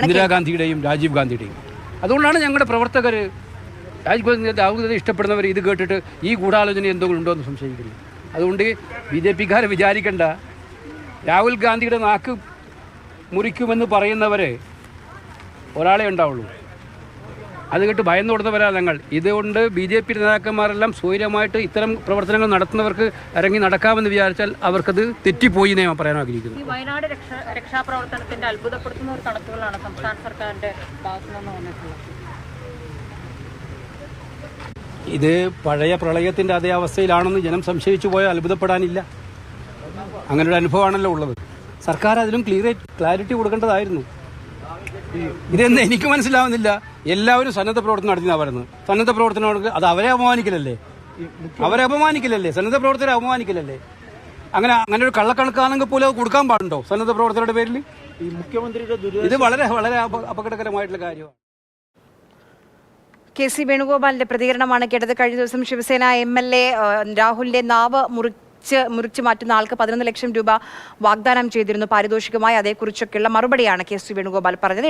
ഇന്ദിരാഗാന്ധിയുടെയും രാജീവ് ഗാന്ധിയുടെയും. അതുകൊണ്ടാണ് ഞങ്ങളുടെ പ്രവർത്തകർ രാഹുൽ ഇഷ്ടപ്പെടുന്നവർ ഇത് കേട്ടിട്ട് ഈ ഗൂഢാലോചന എന്തെങ്കിലും ഉണ്ടോ എന്ന് സംശയിക്കുന്നത്. അതുകൊണ്ട് BJP-ക്കാരെ വിചാരിക്കേണ്ട, രാഹുൽ ഗാന്ധിയുടെ നാക്ക് മുറിക്കുമെന്ന് പറയുന്നവർ ഒരാളെ ഉണ്ടാവുള്ളൂ. അത് കേട്ട് ഭയന്നോടുന്നവരാ ഞങ്ങൾ. ഇതുകൊണ്ട് BJP നേതാക്കന്മാരെല്ലാം സ്വൈര്യമായിട്ട് ഇത്തരം പ്രവർത്തനങ്ങൾ നടത്തുന്നവർക്ക് ഇറങ്ങി നടക്കാമെന്ന് വിചാരിച്ചാൽ അവർക്കത് തെറ്റിപ്പോയി ഞാൻ പറയാൻ ആഗ്രഹിക്കുന്നു. ഈ വയനാട് രക്ഷാപ്രവർത്തനത്തിന്റെ അത്ഭുതപ്പെടുത്തുന്ന ഒരു കണക്കുകളാണ് സംസ്ഥാന സർക്കാരിന്റെ ഭാഗത്തുനിന്ന് വന്നിട്ടുള്ളത്. ഇത് പഴയ പ്രളയത്തിൻ്റെ അതേ അവസ്ഥയിലാണെന്ന് ജനം സംശയിച്ചു പോയാൽ അത്ഭുതപ്പെടാനില്ല. അങ്ങനൊരു അനുഭവമാണല്ലോ ഉള്ളത്. സർക്കാർ അതിലും ക്ലാരിറ്റി കൊടുക്കേണ്ടതായിരുന്നു. ഇതെന്ന് എനിക്ക് മനസ്സിലാവുന്നില്ല. എല്ലാവരും സന്നദ്ധ പ്രവർത്തനം നടത്തുന്നതാണ് പറയുന്നത്. സന്നദ്ധ പ്രവർത്തനം അത് അവരെ അപമാനിക്കലല്ലേ? സന്നദ്ധ പ്രവർത്തകരെ അപമാനിക്കലല്ലേ? അങ്ങനെ ഒരു കള്ളക്കണക്കാണെങ്കിൽ പോലും കൊടുക്കാൻ പാടുണ്ടോ സന്നദ്ധ പ്രവർത്തകരുടെ പേരിൽ? ഈ മുഖ്യമന്ത്രിയുടെ ഇത് വളരെ വളരെ അപകടകരമായിട്ടുള്ള കാര്യമാണ്. KC വേണുഗോപാലിന്റെ പ്രതികരണമാണ് കേട്ടത്. കഴിഞ്ഞ ദിവസം ശിവസേന MLA രാഹുലിന്റെ നാവ് മുറിച്ചു മാറ്റുന്ന ആൾക്ക് 11 ലക്ഷം രൂപ വാഗ്ദാനം ചെയ്തിരുന്നു പാരിതോഷികമായി. അതേക്കുറിച്ചൊക്കെയുള്ള മറുപടിയാണ് KC വേണുഗോപാൽ പറഞ്ഞത്.